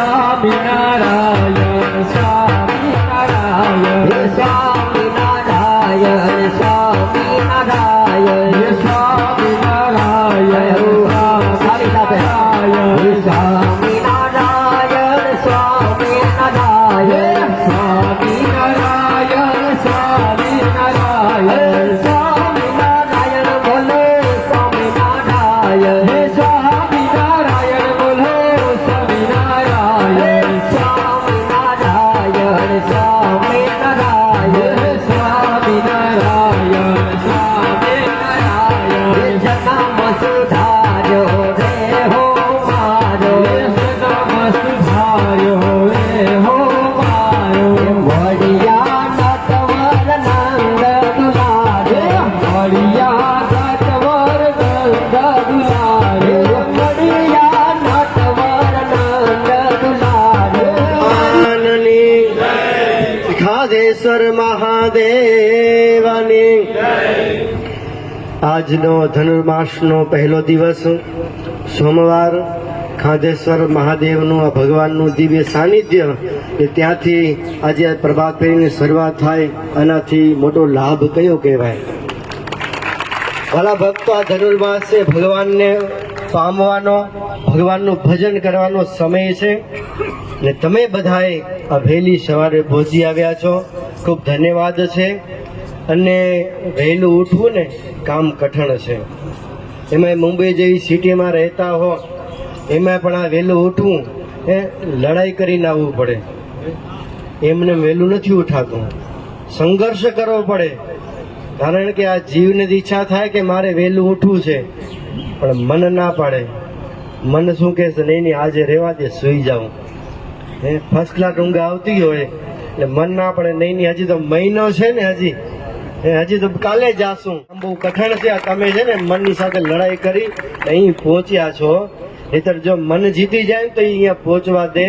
સ્વામિનારાયણ સ્વામિનારાયણ સ્વામિનારાયણ સ્વામિનારાયણ સ્વામિનારાયણ સારી સાથે સ્વામિનારાયણ સ્વામિનારાયણ સ્વામિનારાયણ સ્વામિનારાયણ સ્વામિનારાયણ બોલો સ્વામિનારાયણ સ્વામિનારાયણ બોલો સ્વામિનારાયણ સ્વામિનારાયણ સ્વામિનારાયણ સ્વામિનારાયણ સ્વામિનારાયણ જન્મ સુધાર્યો રે હો મારો સુધાર્યો રે હો મારો વડિયા નટવર નંદ દુલારે હરિયા નટવર નંદ દુલારે વડિયા નટવર નંદ દુલારે ખાધેશ્વર મહાદેવની આજનો ધનુર્માસનો પહેલો દિવસ સોમવાર ખાધેશ્વર મહાદેવનું આ ભગવાનનું દિવ્ય સાનિધ્ય કે ત્યાંથી આજે પ્રભાત ફેરીની શરૂઆત થાય આનાથી મોટો લાભ કયો કહેવાય? ભલા ભક્તો, આ ધનુર્માસ છે ભગવાનને પામવાનો, ભગવાનનું ભજન કરવાનો સમય છે ને તમે બધાએ આ વહેલી સવારે પહોંચી આવ્યા છો, ખૂબ ધન્યવાદ છે. અને વહેલું ઉઠવું ને કામ કઠણ છે, એમાં મુંબઈ જેવી સિટીમાં રહેતા હો એમાં પણ આ વહેલું ઉઠવું લડાઈ કરીને આવવું પડે. એમને વહેલું નથી ઉઠાતું, સંઘર્ષ કરવો પડે. કારણ કે આ જીવને ઈચ્છા થાય કે મારે વહેલું ઉઠવું છે, પણ મન ના પાડે. મન શું કહે છે? નહીં નહીં, આજે રહેવા દે, સૂઈ જાઉં. ફર્સ્ટ ક્લાસ ઊંઘ આવતી હોય એટલે મન ના પડે. નહીં નહીં, હજી તો મહિનો છે ને, હજી તો કાલે જાશું. બહુ કઠણ છે. તમે છે ને મનની સાથે લડાઈ કરી અહીં પહોંચ્યા છો, નહીતર જો મન જીતી જાય તો અહીંયા પહોંચવા દે